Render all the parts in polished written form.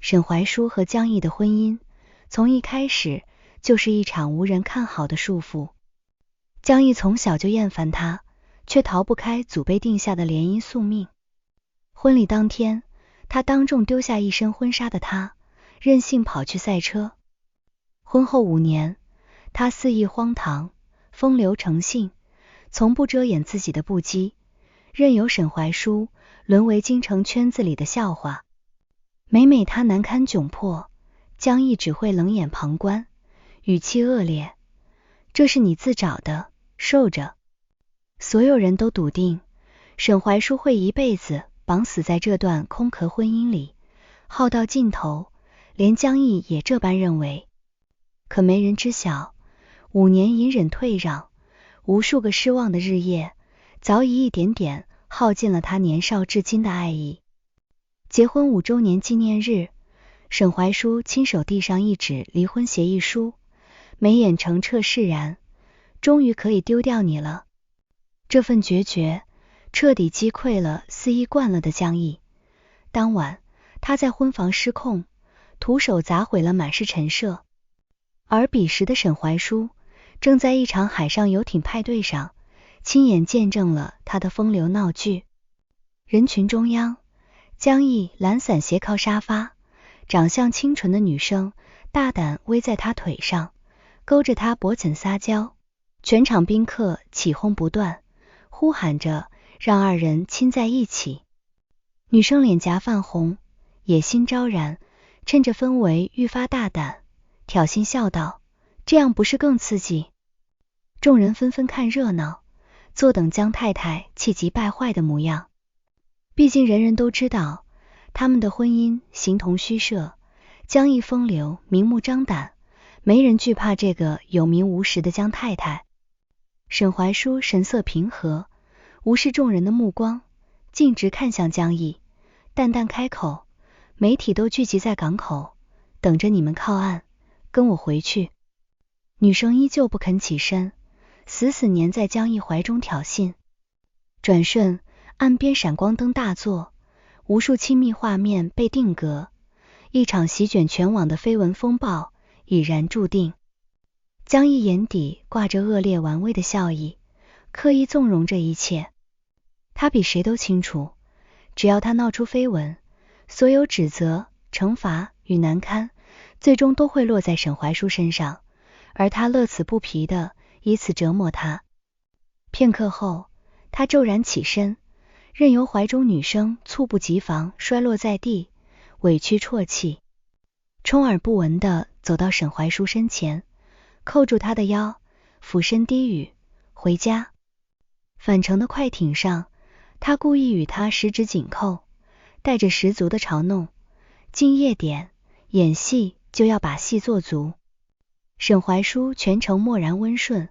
沈懷書和江毅的婚姻從一開始就是一場無人看好的束縛。江毅從小就厭煩他，卻逃不開祖輩定下的聯姻宿命。婚禮當天，他當眾丟下一身婚紗的他，任性跑去賽車。婚後5年，他肆意荒唐，風流成性，從不遮掩自己的不羈，任由沈懷書淪為京城圈子裡的笑話。每每他難堪窘迫，江毅只會冷眼旁觀，語氣惡劣：這是你自找的，受着。所有人都篤定沈懷書會一輩子綁死在這段空殼婚姻裡，耗到盡頭，連江毅也這般認為。可沒人知曉，5年隱忍退讓，無數個失望的日夜，早已一點點耗盡了他年少至今的愛意。結婚5周年紀念日，沈懷書親手遞上一紙離婚協議書，眉眼澄澈釋然，終於可以丟掉你了。這份決絕徹底擊潰了肆意慣了的江毅。當晚，他在婚房失控，徒手砸毀了滿是陳設。而彼時的沈懷書正在一場海上遊艇派對上，親眼見證了他的風流鬧劇。人群中央，江毅懶散斜靠沙發，長相清純的女生大膽偎在他腿上，勾着他脖頸撒嬌。全場賓客起哄不斷，呼喊着讓二人親在一起。女生臉頰泛紅，野心昭然，趁着氛圍愈發大膽，挑釁笑道：這樣不是更刺激？眾人紛紛看熱鬧，坐等江太太氣急敗壞的模樣。畢竟人人都知道，他們的婚姻形同虛設，江毅風流，明目張膽，沒人懼怕這個有名無實的江太太。沈懷書神色平和，無視眾人的目光，徑直看向江毅，淡淡開口：媒體都聚集在港口，等着你們靠岸，跟我回去。女生依舊不肯起身，死死粘在江毅懷中挑釁。轉瞬，岸邊閃光燈大作，無數親密畫面被定格，一場席捲全網的緋聞風暴已然注定。江毅眼底掛着惡劣玩味的笑意，刻意縱容這一切。他比誰都清楚，只要他鬧出緋聞，所有指責、懲罰與難堪最終都會落在沈懷書身上，而他樂此不疲地以此折磨他。片刻後，他驟然起身，任由懷中女生猝不及防摔落在地，委屈啜泣，充耳不聞地走到沈懷書身前，扣住他的腰，俯身低語：回家。返程的快艇上，他故意與他十指緊扣，帶着十足的嘲弄：敬業點，演戲就要把戲做足。沈懷書全程漠然溫順，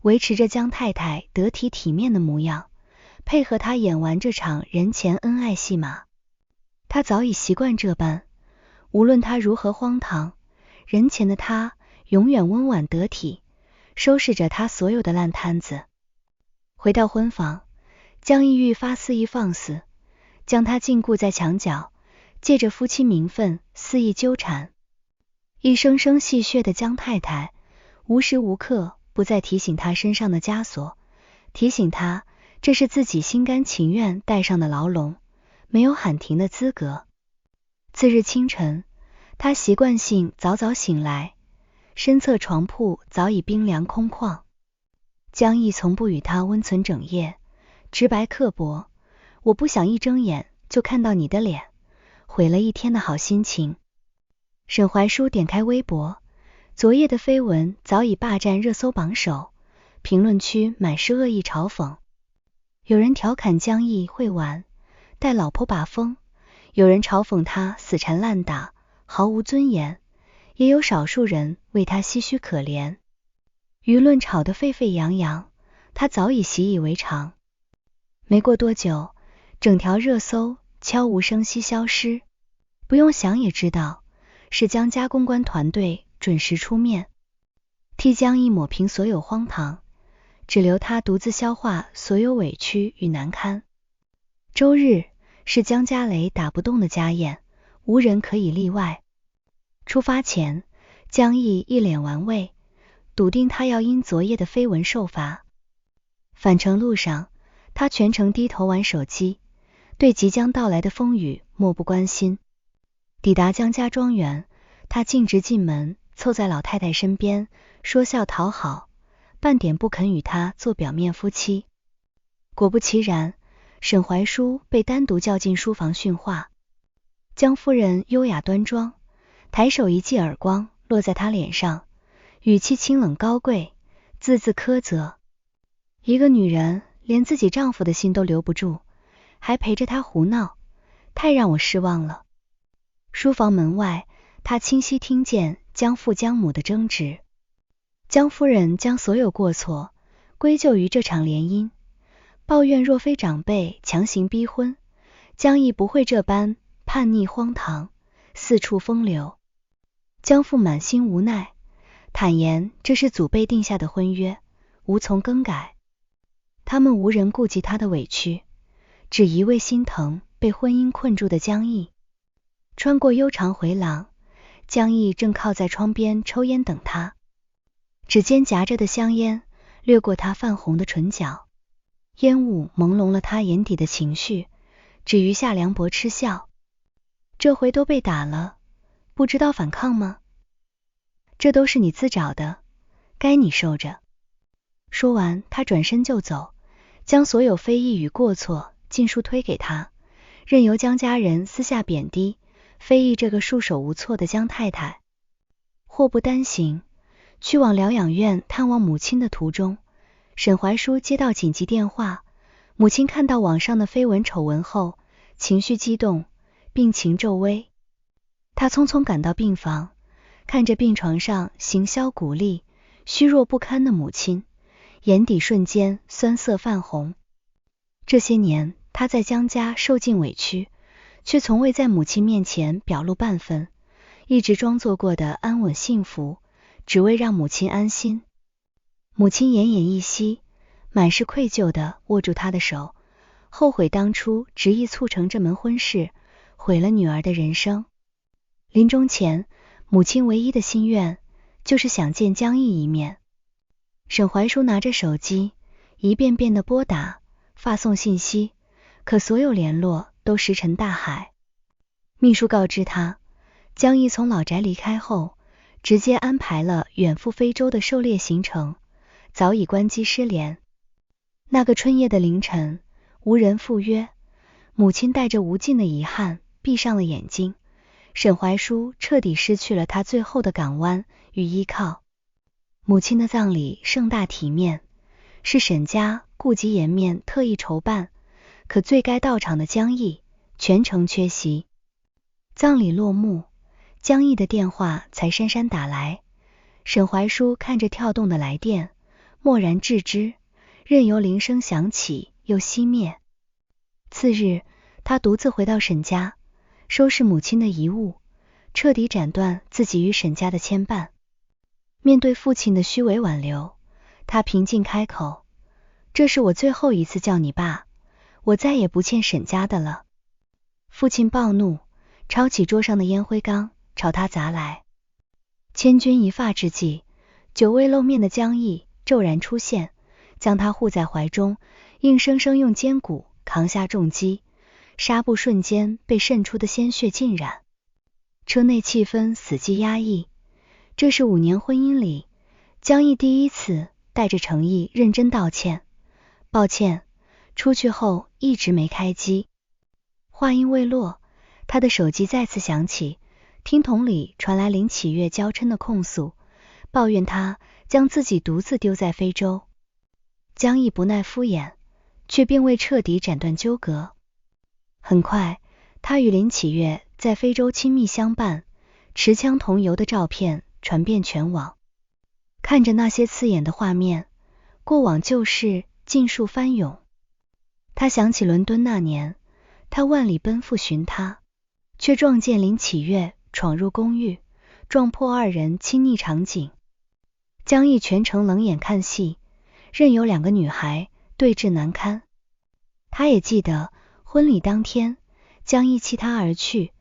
維持着江太太得體體面的模樣，配合他演完這場人前恩愛戲碼。他早已習慣這般，無論他如何荒唐，人前的他永遠溫婉得體，收拾着他所有的爛攤子。回到婚房，江毅愈發肆意放肆，將他禁錮在牆角，借着夫妻名分肆意糾纏。一聲聲戲謔的江太太，無時無刻不再提醒他身上的枷鎖，提醒他這是自己心甘情願戴上的牢籠，沒有喊停的資格。次日清晨，他習慣性早早醒來，身側床鋪早已冰涼空曠。江毅從不與他溫存整夜，直白刻薄：我不想一睜眼就看到你的臉，毀了一天的好心情。沈懷書點開微博，昨夜的緋聞早已霸占熱搜榜首，評論區滿是惡意嘲諷。有人調侃江毅會玩，帶老婆把風；有人嘲諷他死纏爛打，毫無尊嚴；也有少數人為他唏噓可憐。輿論吵得沸沸揚揚，他早已習以為常。沒過多久，整條熱搜悄無聲息消失，不用想也知道是江家公關團隊準時出面，替江毅抹平所有荒唐，只留他獨自消化所有委屈與難堪。周日是江家雷打不動的家宴，無人可以例外。出發前，江毅一臉玩味，篤定他要因昨夜的緋聞受罰。返程路上，他全程低頭玩手機，對即將到來的風雨漠不關心。抵達江家莊園，他徑直進門，湊在老太太身邊，說笑討好，半點不肯與他做表面夫妻。果不其然，沈懷書被單獨叫進書房訓話。江夫人優雅端莊，抬手一記耳光落在他臉上，語氣清冷高貴，字字苛責。一個女人連自己丈夫的心都留不住，還陪着他胡鬧，太讓我失望了。書房門外，他清晰聽見江父江母的爭執。江夫人將所有過錯歸咎於這場聯姻，抱怨若非長輩強行逼婚，江毅不會這般叛逆荒唐，四處風流。江父滿心無奈，坦言這是祖輩定下的婚約，無從更改。他們無人顧及他的委屈，只一味心疼被婚姻困住的江毅。穿過悠長回廊，江毅正靠在窗邊抽煙等他，指尖夾着的香煙掠過他泛紅的唇角，煙霧朦朧了他眼底的情緒，只餘下涼薄嗤笑。這回都被打了，不知道反抗嗎？這都是你自找的，該你受着。說完，他轉身就走，將所有非議與過錯盡數推給他，任由江家人私下貶低非議這個束手無措的江太太。禍不單行，去往療養院探望母親的途中，沈懷書接到緊急電話，母親看到網上的緋聞醜聞後，情緒激動，病情驟危。他匆匆趕到病房，看着病床上形銷骨立、虛弱不堪的母親，眼底瞬間酸澀泛紅。這些年，他在江家受盡委屈，卻從未在母親面前表露半分，一直裝作過得安穩幸福，只為讓母親安心。母親奄奄一息，滿是愧疚地握住他的手，後悔當初執意促成這門婚事，毀了女兒的人生。臨終前，母親唯一的心願就是想見江毅一面。沈懷書拿着手機，一遍遍地撥打、發送信息，可所有聯絡都石沉大海。秘書告知他，江毅從老宅離開後，直接安排了遠赴非洲的狩獵行程，早已關機失聯。那個春夜的凌晨，無人赴約，母親帶着無盡的遺憾閉上了眼睛。沈懷書徹底失去了他最後的港灣與依靠。母親的葬禮盛大體面，是沈家顧及顏面特意籌辦，可最該到場的江毅全程缺席。葬禮落幕，江毅的電話才姍姍打來。沈懷書看着跳動的來電，默然置之，任由鈴聲響起又熄滅。次日，他獨自回到沈家，收拾母親的遺物，徹底斬斷自己與沈家的牽絆。面對父親的虛偽挽留，他平靜開口：這是我最後一次叫你爸，我再也不欠沈家的了。父親暴怒，抄起桌上的煙灰缸朝他砸來。千鈞一髮之際，久未露面的江毅骤然出現，將他護在懷中，硬生生用肩骨扛下重擊，紗布瞬間被滲出的鮮血浸染。車內氣氛死寂壓抑，這是5年婚姻裡江毅第一次帶着誠意認真道歉。抱歉，出去後一直沒開機。話音未落，他的手機再次響起，聽筒裡傳來林啟月嬌嗔的控訴，抱怨他將自己獨自丟在非洲。江毅不耐敷衍，卻並未徹底斬斷糾葛。很快，他與林啟月在非洲親密相伴，持槍同遊的照片傳遍全網。看着那些刺眼的畫面，過往舊事盡數翻湧。他想起倫敦那年，他萬里奔赴尋她，卻撞見林啟月闖入公寓，撞破2人親昵場景。江毅全程冷眼看戲，任由2個女孩對峙難堪。他也記得婚禮當天，江毅棄她而去，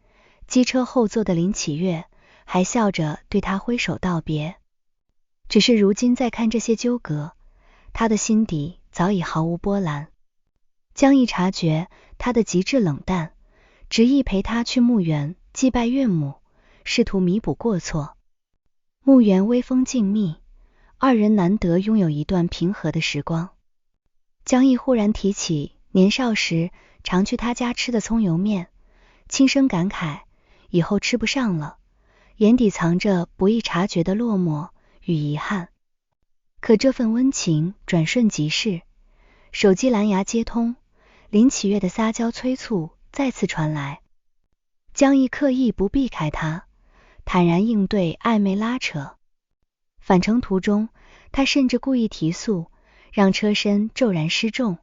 機車後座的林啟月還笑着對他揮手道別。只是如今再看這些糾葛，他的心底早已毫無波瀾。江毅察覺他的極致冷淡，執意陪他去墓園祭拜岳母，試圖彌補過錯。墓園微風靜謐，二人難得擁有一段平和的時光。江毅忽然提起年少時常去他家吃的蔥油麵，輕聲感慨以後吃不上了，眼底藏着不易察覺的落寞與遺憾。可這份溫情轉瞬即逝，手機藍牙接通，林啟月的撒嬌催促再次傳來。江毅刻意不避開他，坦然應對曖昧拉扯。返程途中，他甚至故意提速，讓車身驟然失重，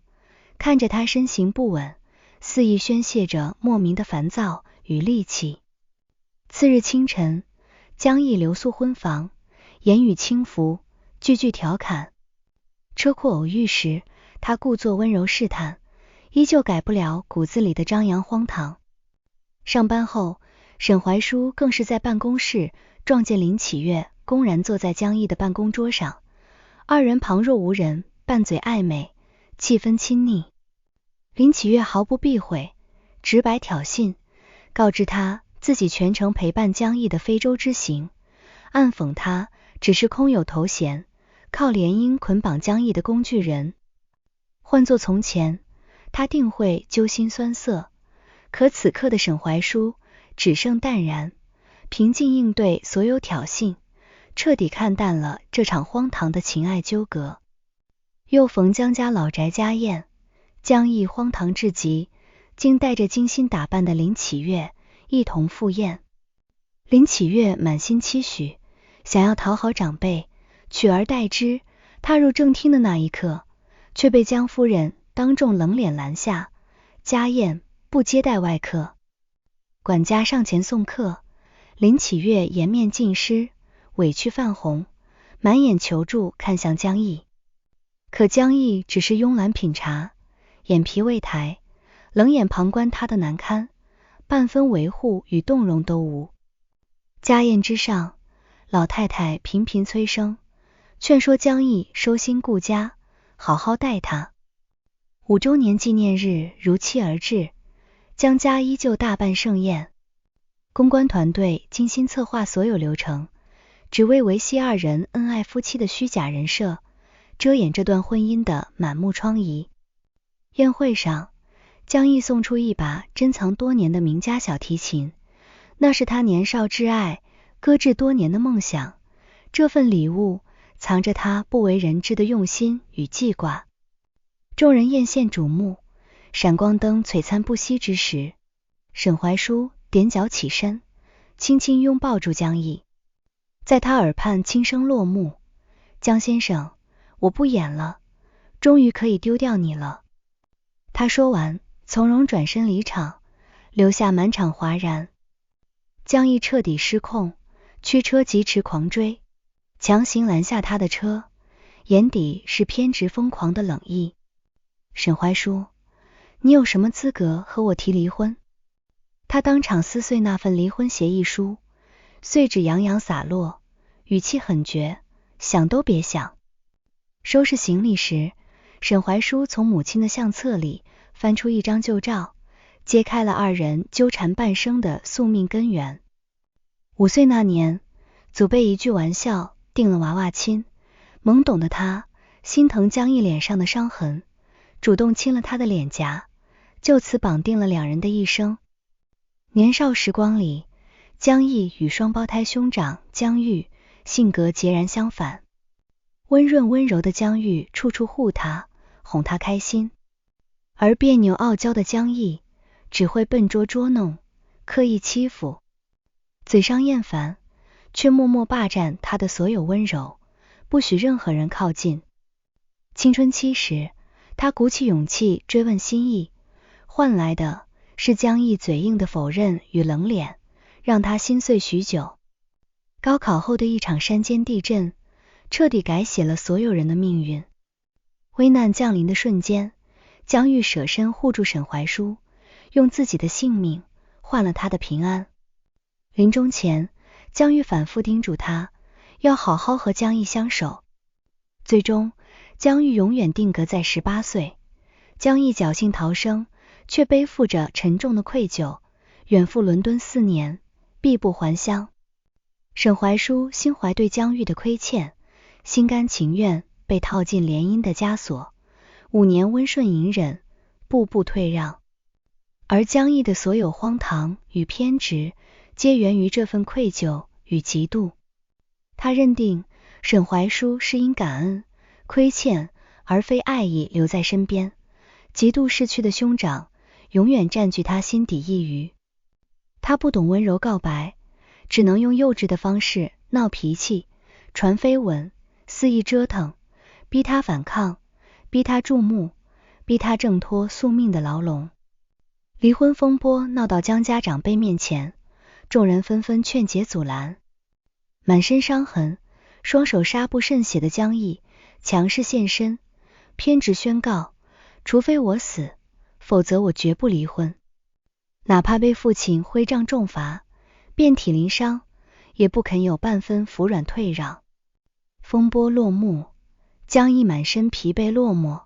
看着他身形不穩，肆意宣洩着莫名的煩躁與戾氣。次日清晨，江毅留宿婚房，言語輕浮，句句調侃。車庫偶遇時，他故作溫柔試探，依舊改不了骨子裡的張揚荒唐。上班後，沈懷書更是在辦公室撞見林啟月公然坐在江毅的辦公桌上，二人旁若無人，拌嘴曖昧，氣氛親昵。林啟月毫不避諱，直白挑釁，告知他自己全程陪伴江毅的非洲之行，暗諷他只是空有頭銜，靠聯姻捆綁江毅的工具人。換作從前，他定會揪心酸澀，可此刻的沈懷書只剩淡然，平靜應對所有挑釁，徹底看淡了這場荒唐的情愛糾葛。又逢江家老宅家宴，江毅荒唐至極，竟帶着精心打扮的林啟月一同赴宴。林啟月滿心期許，想要討好長輩，取而代之，踏入正廳的那一刻，卻被江夫人當眾冷臉攔下，家宴不接待外客。管家上前送客，林啟月顏面盡失，委屈泛紅，滿眼求助看向江毅。可江毅只是慵懶品茶，眼皮未抬，冷眼旁觀他的難堪，半分維護與動容都無。家宴之上，老太太頻頻催生，勸說江毅收心顧家，好好待他。5周年紀念日如期而至，江家依舊大辦盛宴，公關團隊精心策劃所有流程，只為維繫二人恩愛夫妻的虛假人設，遮掩這段婚姻的滿目瘡痍。宴會上，江毅送出一把珍藏多年的名家小提琴，那是他年少摯愛、擱置多年的夢想。這份禮物藏着他不為人知的用心與記掛。眾人豔羨矚目，閃光燈璀璨不息之時，沈懷書踮腳起身，輕輕擁抱住江毅，在他耳畔輕聲落幕：江先生，我不演了，終於可以丟掉你了。他說完，從容轉身離場，留下滿場嘩然。江毅徹底失控，驅車疾馳狂追，強行攔下他的車，眼底是偏執瘋狂的冷意。沈懷書，你有什麼資格和我提離婚？他當場撕碎那份離婚協議書，碎紙洋洋灑落，語氣很絕，想都別想。收拾行李時，沈懷書從母親的相冊裡翻出一張舊照，揭開了二人糾纏半生的宿命根源。5歲那年，祖輩一句玩笑定了娃娃親，懵懂的他心疼江毅臉上的傷痕，主動親了他的臉頰，就此綁定了兩人的一生。年少時光裡，江毅與雙胞胎兄長江玉性格截然相反。溫潤溫柔的江玉處處護他，哄他開心，而彆扭傲嬌的江毅只會笨拙捉弄，刻意欺負，嘴上厭煩，卻默默霸占他的所有溫柔，不許任何人靠近。青春期時，他鼓起勇氣追問心意，換來的是江毅嘴硬的否認與冷臉，讓他心碎許久。高考後的一場山間地震，徹底改寫了所有人的命運。危難降臨的瞬間，江玉捨身護住沈懷書，用自己的性命換了他的平安。臨終前，姜玉反覆叮囑他要好好和江毅相守。最終，姜玉永遠定格在18歲。江毅僥倖逃生，卻背負着沉重的愧疚，遠赴倫敦4年，畢不還鄉。沈懷書心懷對姜玉的虧欠，心甘情願被套進聯姻的枷鎖，5年溫順隱忍，步步退讓。而姜毅的所有荒唐與偏執，皆源於這份愧疚與嫉妒。他認定沈懷書是因感恩、虧欠而非愛意留在身邊，嫉妒逝去的兄長永遠佔據他心底一隅。他不懂溫柔告白，只能用幼稚的方式鬧脾氣、傳緋聞、肆意折騰，逼他反抗，逼他注目，逼他掙脫宿命的牢籠。離婚風波鬧到姜家長輩面前，眾人紛紛勸解阻攔。滿身傷痕、雙手紗布滲血的姜毅強勢現身，偏執宣告：除非我死，否則我絕不離婚。哪怕被父親揮杖重罰，遍體鱗傷，也不肯有半分服軟退讓。風波落幕，姜毅滿身疲憊落寞，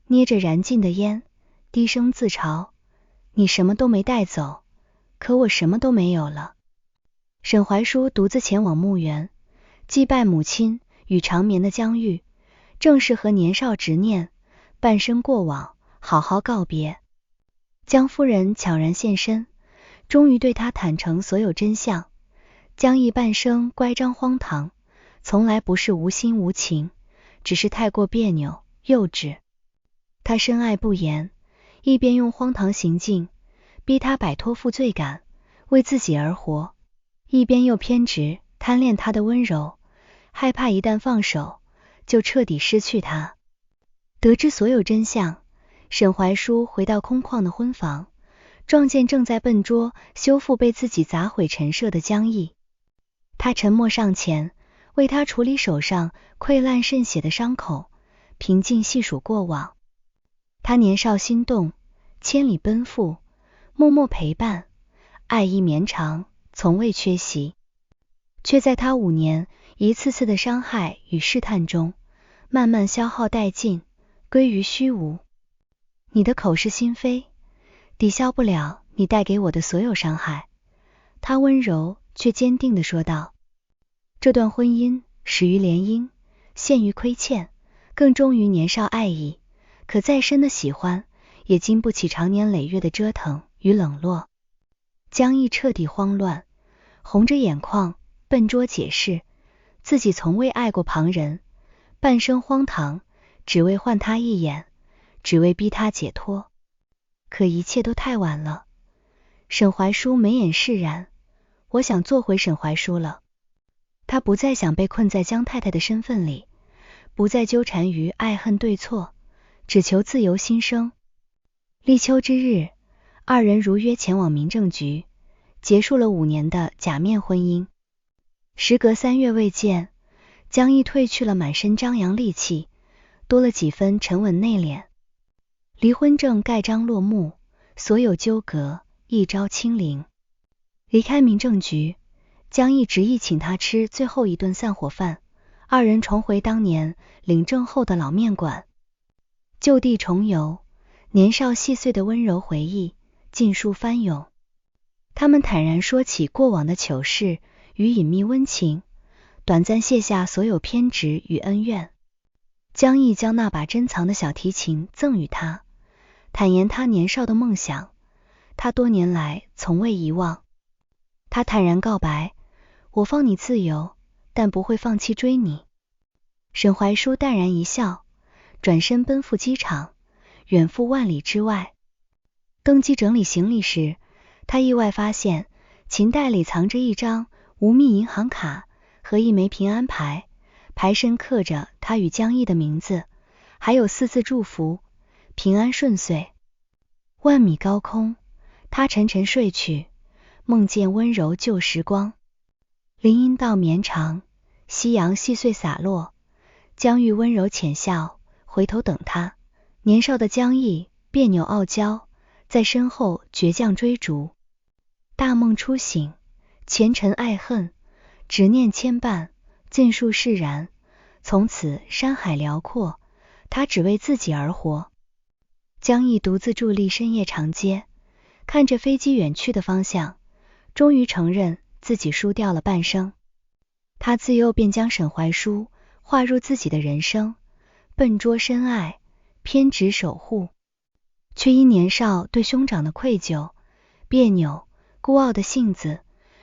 捏着燃盡的煙，低聲自嘲：你什麼都沒帶走，可我什麼都沒有了。沈懷書獨自前往墓園，祭拜母親與長眠的姜玉，正是和年少執念、半生過往好好告別。姜夫人悄然現身，終於對他坦誠所有真相。姜毅半生乖張荒唐，從來不是無心無情，只是太過彆扭幼稚。他深愛不言，一邊用荒唐行徑逼他擺脫負罪感，為自己而活，一邊又偏執貪戀他的溫柔，害怕一旦放手就徹底失去他。得知所有真相，沈懷書回到空曠的婚房，撞見正在笨拙修復被自己砸毀陳設的姜毅。他沉默上前，為他處理手上潰爛滲血的傷口，平靜細數過往。他年少心動，千里奔赴，默默陪伴，愛意綿長，從未缺席。卻在他5年一次次的傷害與試探中，慢慢消耗殆盡，歸於虛無。你的口是心非，抵消不了你帶給我的所有傷害。他溫柔卻堅定地說道。這段婚姻始於聯姻，陷於虧欠，更終於年少愛意。可再深的喜歡，也經不起長年累月的折騰與冷落。姜毅徹底慌亂，紅着眼眶，笨拙解釋，自己從未愛過旁人，半生荒唐，只為換他一眼，只為逼他解脫。可一切都太晚了。沈懷書眉眼釋然，我想做回沈懷書了。他不再想被困在姜太太的身份裡，不再糾纏於愛恨對錯，只求自由新生。立秋之日，二人如約前往民政局，結束了5年的假面婚姻。時隔3月未見，姜毅褪去了滿身張揚戾氣，多了幾分沉穩內斂。離婚證蓋章落幕，所有糾葛一朝清零。離開民政局，姜毅執意請他吃最後一頓散夥飯，二人重回當年領證後的老面館。舊地重遊，年少細碎的溫柔回憶盡數翻湧。他們坦然說起過往的糗事與隱秘溫情，短暫卸下所有偏執與恩怨。姜毅將那把珍藏的小提琴贈予他，坦言他年少的夢想，他多年來從未遺忘。他坦然告白，我放你自由，但不會放棄追你。沈懷書淡然一笑，轉身奔赴機場，遠赴萬里之外。登機整理行李時，他意外發現琴袋裡藏着一張無密銀行卡和一枚平安牌，牌身刻着他與姜毅的名字，還有4字祝福：平安順遂。萬米高空，他沉沉睡去，夢見溫柔舊時光。林蔭道綿長，夕陽細碎灑落，姜玉溫柔淺笑，回頭等他。年少的姜毅彆扭傲嬌，在身後倔強追逐。大夢初醒，前塵愛恨，執念牽絆，盡數釋然。從此山海遼闊，他只為自己而活。江毅獨自佇立深夜長街，看着飛機遠去的方向，終於承認自己輸掉了半生。他自幼便將沈懷書劃入自己的人生，笨拙深愛，偏執守護，卻因年少對兄長的愧疚、彆扭、孤傲的性子，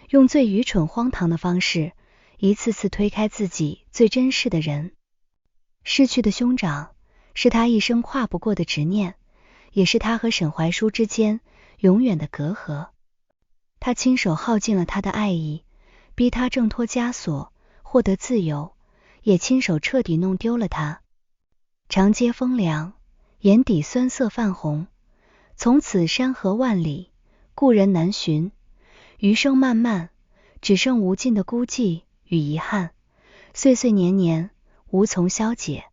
用最愚蠢荒唐的方式，一次次推開自己最珍視的人。逝去的兄長是他一生跨不過的執念，也是他和沈懷書之間永遠的隔閡。他親手耗盡了他的愛意，逼他掙脫枷鎖，獲得自由，也親手徹底弄丟了他。長街風涼，眼底酸澀泛紅，從此山河萬里，故人難尋。餘生漫漫，只剩無盡的孤寂與遺憾，歲歲年年，無從消解。